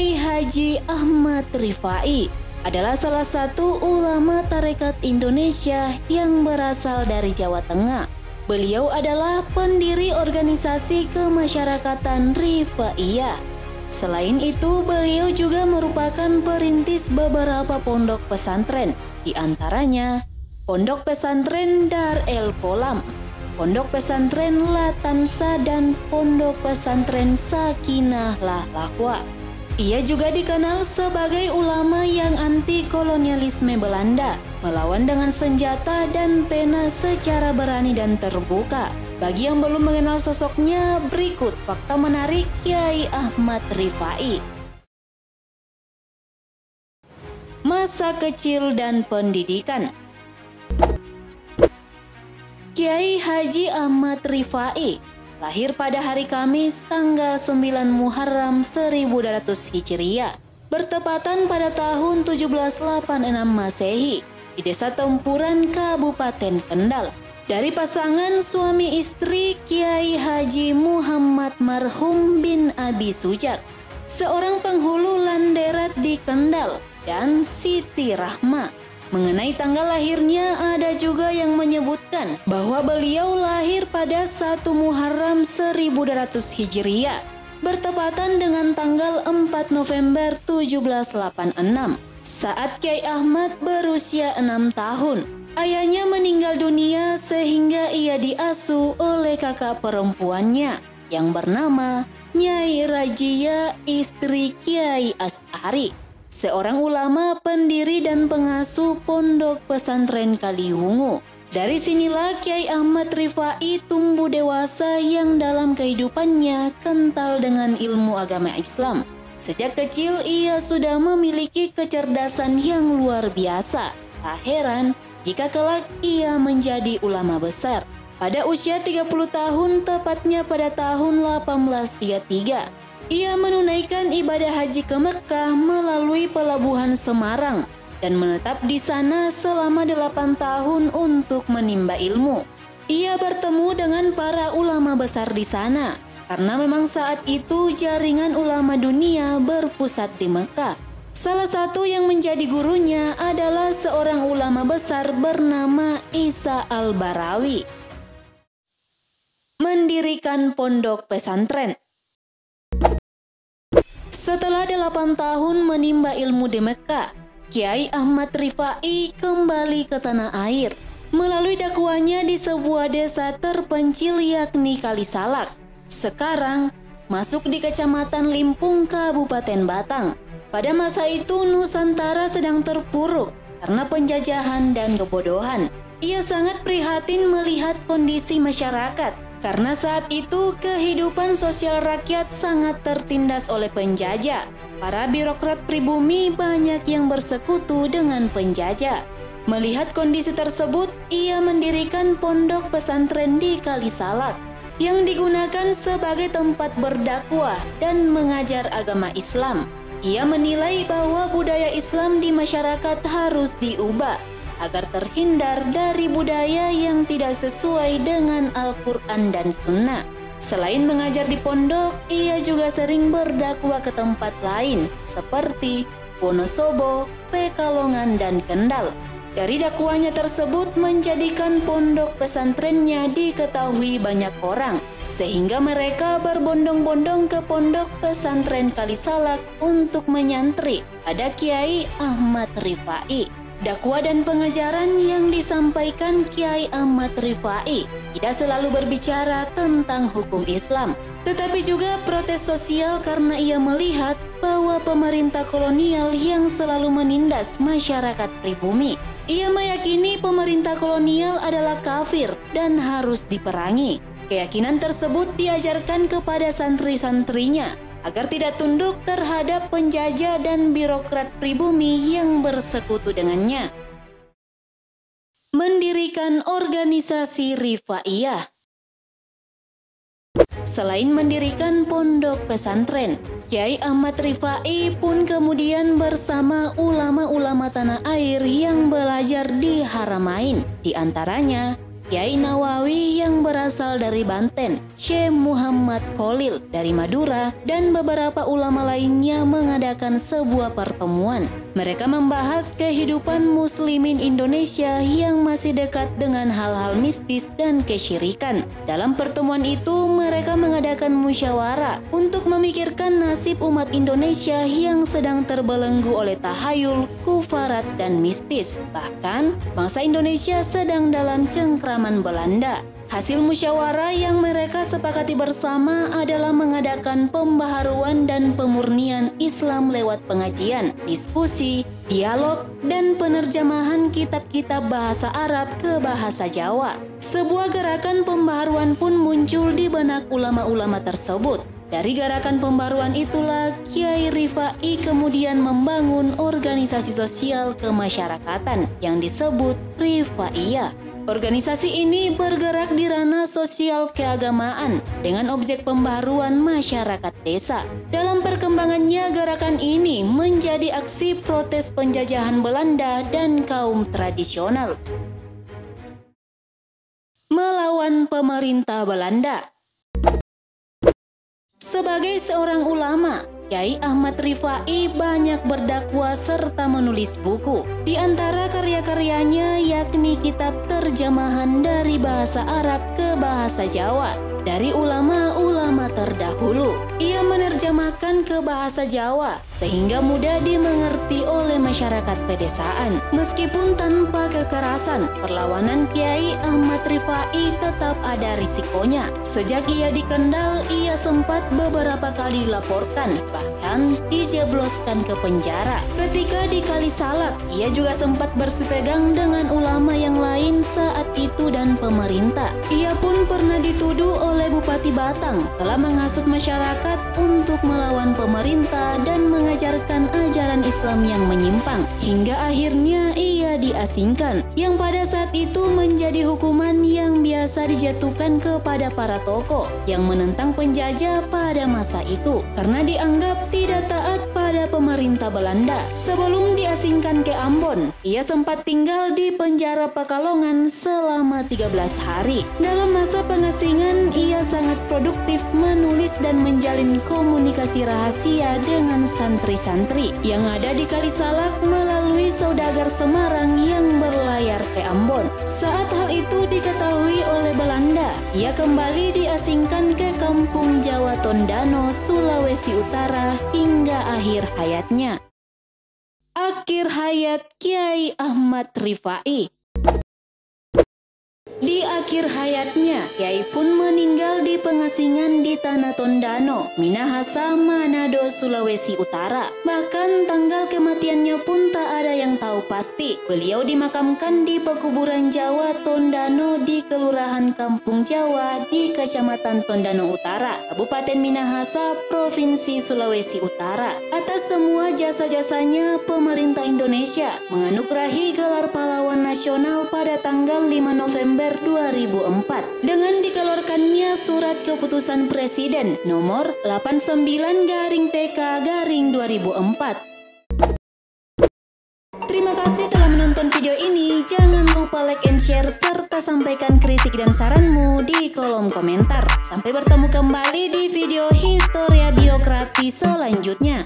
Kiai Haji Ahmad Rifai adalah salah satu ulama tarekat Indonesia yang berasal dari Jawa Tengah. Beliau adalah pendiri organisasi kemasyarakatan Rifaiyah. Selain itu, beliau juga merupakan perintis beberapa pondok pesantren, di antaranya Pondok Pesantren Dar El Kolam, Pondok Pesantren Latansa, dan Pondok Pesantren Sakinah Lahlahwa. Ia juga dikenal sebagai ulama yang anti kolonialisme Belanda, melawan dengan senjata dan pena secara berani dan terbuka. Bagi yang belum mengenal sosoknya, berikut fakta menarik Kiai Ahmad Rifai. Masa kecil dan pendidikan. Kiai Haji Ahmad Rifai lahir pada hari Kamis tanggal 9 Muharram 1200 Hijriah, bertepatan pada tahun 1786 Masehi, di Desa Tempuran, Kabupaten Kendal. Dari pasangan suami istri Kiai Haji Muhammad Marhum bin Abi Sujar, seorang penghulu Landerat di Kendal, dan Siti Rahma. Mengenai tanggal lahirnya, ada juga yang menyebutkan bahwa beliau lahir pada 1 Muharram 1200 Hijriah, bertepatan dengan tanggal 4 November 1786, saat Kiai Ahmad berusia 6 tahun. Ayahnya meninggal dunia sehingga ia diasuh oleh kakak perempuannya yang bernama Nyai Rajia, istri Kiai As'ari, seorang ulama, pendiri dan pengasuh Pondok Pesantren Kaliwungu. Dari sinilah Kiai Ahmad Rifai tumbuh dewasa yang dalam kehidupannya kental dengan ilmu agama Islam. Sejak kecil ia sudah memiliki kecerdasan yang luar biasa. Tak heran jika kelak ia menjadi ulama besar. Pada usia 30 tahun, tepatnya pada tahun 1833, ia menunaikan ibadah haji ke Mekah melalui pelabuhan Semarang dan menetap di sana selama 8 tahun untuk menimba ilmu. Ia bertemu dengan para ulama besar di sana karena memang saat itu jaringan ulama dunia berpusat di Mekah. Salah satu yang menjadi gurunya adalah seorang ulama besar bernama Isa Al-Barawi. Mendirikan pondok pesantren. Setelah 8 tahun menimba ilmu di Mekah, Kiai Ahmad Rifai kembali ke tanah air melalui dakwahnya di sebuah desa terpencil yakni Kalisalak. Sekarang masuk di Kecamatan Limpung, Kabupaten Batang. Pada masa itu Nusantara sedang terpuruk karena penjajahan dan kebodohan. Ia sangat prihatin melihat kondisi masyarakat, karena saat itu kehidupan sosial rakyat sangat tertindas oleh penjajah. Para birokrat pribumi banyak yang bersekutu dengan penjajah. Melihat kondisi tersebut, ia mendirikan pondok pesantren di Kalisalak yang digunakan sebagai tempat berdakwah dan mengajar agama Islam. Ia menilai bahwa budaya Islam di masyarakat harus diubah agar terhindar dari budaya yang tidak sesuai dengan Al-Quran dan Sunnah. Selain mengajar di pondok, ia juga sering berdakwah ke tempat lain seperti Wonosobo, Pekalongan, dan Kendal. Dari dakwahnya tersebut menjadikan pondok pesantrennya diketahui banyak orang, sehingga mereka berbondong-bondong ke pondok pesantren Kalisalak untuk menyantri pada Kiai Ahmad Rifai. Dakwah dan pengajaran yang disampaikan Kiai Ahmad Rifai tidak selalu berbicara tentang hukum Islam, tetapi juga protes sosial karena ia melihat bahwa pemerintah kolonial yang selalu menindas masyarakat pribumi. Ia meyakini pemerintah kolonial adalah kafir dan harus diperangi. Keyakinan tersebut diajarkan kepada santri-santrinya agar tidak tunduk terhadap penjajah dan birokrat pribumi yang bersekutu dengannya. Mendirikan organisasi Rifaiyah. Selain mendirikan pondok pesantren, Kiai Ahmad Rifai pun kemudian bersama ulama-ulama tanah air yang belajar di Haramain, di antaranya Kiai Nawawi yang berasal dari Banten, Syekh Muhammad Khalil dari Madura, dan beberapa ulama lainnya mengadakan sebuah pertemuan. Mereka membahas kehidupan muslimin Indonesia yang masih dekat dengan hal-hal mistis dan kesyirikan. Dalam pertemuan itu, mereka mengadakan musyawarah untuk memikirkan nasib umat Indonesia yang sedang terbelenggu oleh tahayul, kufarat, dan mistis. Bahkan, bangsa Indonesia sedang dalam cengkraman Belanda. Hasil musyawarah yang mereka sepakati bersama adalah mengadakan pembaharuan dan pemurnian Islam lewat pengajian, diskusi, dialog, dan penerjemahan kitab-kitab bahasa Arab ke bahasa Jawa. Sebuah gerakan pembaharuan pun muncul di benak ulama-ulama tersebut. Dari gerakan pembaruan itulah Kiai Rifai kemudian membangun organisasi sosial kemasyarakatan yang disebut Rifaiyah. Organisasi ini bergerak di ranah sosial keagamaan dengan objek pembaharuan masyarakat desa. Dalam perkembangannya, gerakan ini menjadi aksi protes penjajahan Belanda dan kaum tradisional melawan pemerintah Belanda. Sebagai seorang ulama, Kiai Ahmad Rifai banyak berdakwah serta menulis buku. Di antara karya-karyanya yakni kitab terjemahan dari bahasa Arab ke bahasa Jawa dari ulama-ulama terdahulu. Ia menerjemahkan ke bahasa Jawa sehingga mudah dimengerti oleh masyarakat pedesaan. Meskipun tanpa kekerasan, perlawanan Kiai Ahmad Rifai tetap ada risikonya. Sejak ia di Kendal, ia sempat beberapa kali dilaporkan, bahkan dijebloskan ke penjara. Ketika di Kalisalap, ia juga sempat bersepegang dengan ulama yang lain saat itu dan pemerintah. Ia pun pernah dituduh oleh Bupati Batang telah menghasut masyarakat untuk melawan pemerintah dan mengajarkan ajaran Islam yang menyimpang. Hingga akhirnya ia diasingkan, yang pada saat itu menjadi hukuman yang biasa dijatuhkan kepada para tokoh yang menentang penjajah pada masa itu karena dianggap tidak taat pada pemerintah Belanda. Sebelum diasingkan ke Ambon, ia sempat tinggal di penjara Pekalongan selama 13 hari. Dalam masa pengasingan, ia sangat produktif menulis dan menjalin komunikasi rahasia dengan santri-santri yang ada di Kalisalak melalui saudagar Semarang yang berlayar ke Ambon. Saat hal itu diketahui oleh Belanda, ia kembali diasingkan ke kampung Jawa Tondano, Sulawesi Utara hingga akhir hayatnya. Akhir hayat Kiai Ahmad Rifai. Di akhir hayatnya, Kiai pun meninggal di pengasingan di Tanah Tondano, Minahasa, Manado, Sulawesi Utara. Bahkan tanggal kematiannya pun tak ada yang tahu pasti. Beliau dimakamkan di Pekuburan Jawa Tondano di Kelurahan Kampung Jawa di Kecamatan Tondano Utara, Kabupaten Minahasa, Provinsi Sulawesi Utara. Atas semua jasa-jasanya, pemerintah Indonesia menganugerahi gelar pahlawan nasional pada tanggal 5 November 2004 dengan dikeluarkannya surat keputusan Presiden nomor 89-TK-2004. Terima kasih telah menonton video ini. Jangan lupa like and share serta sampaikan kritik dan saranmu di kolom komentar. Sampai bertemu kembali di video Historia Biografi selanjutnya.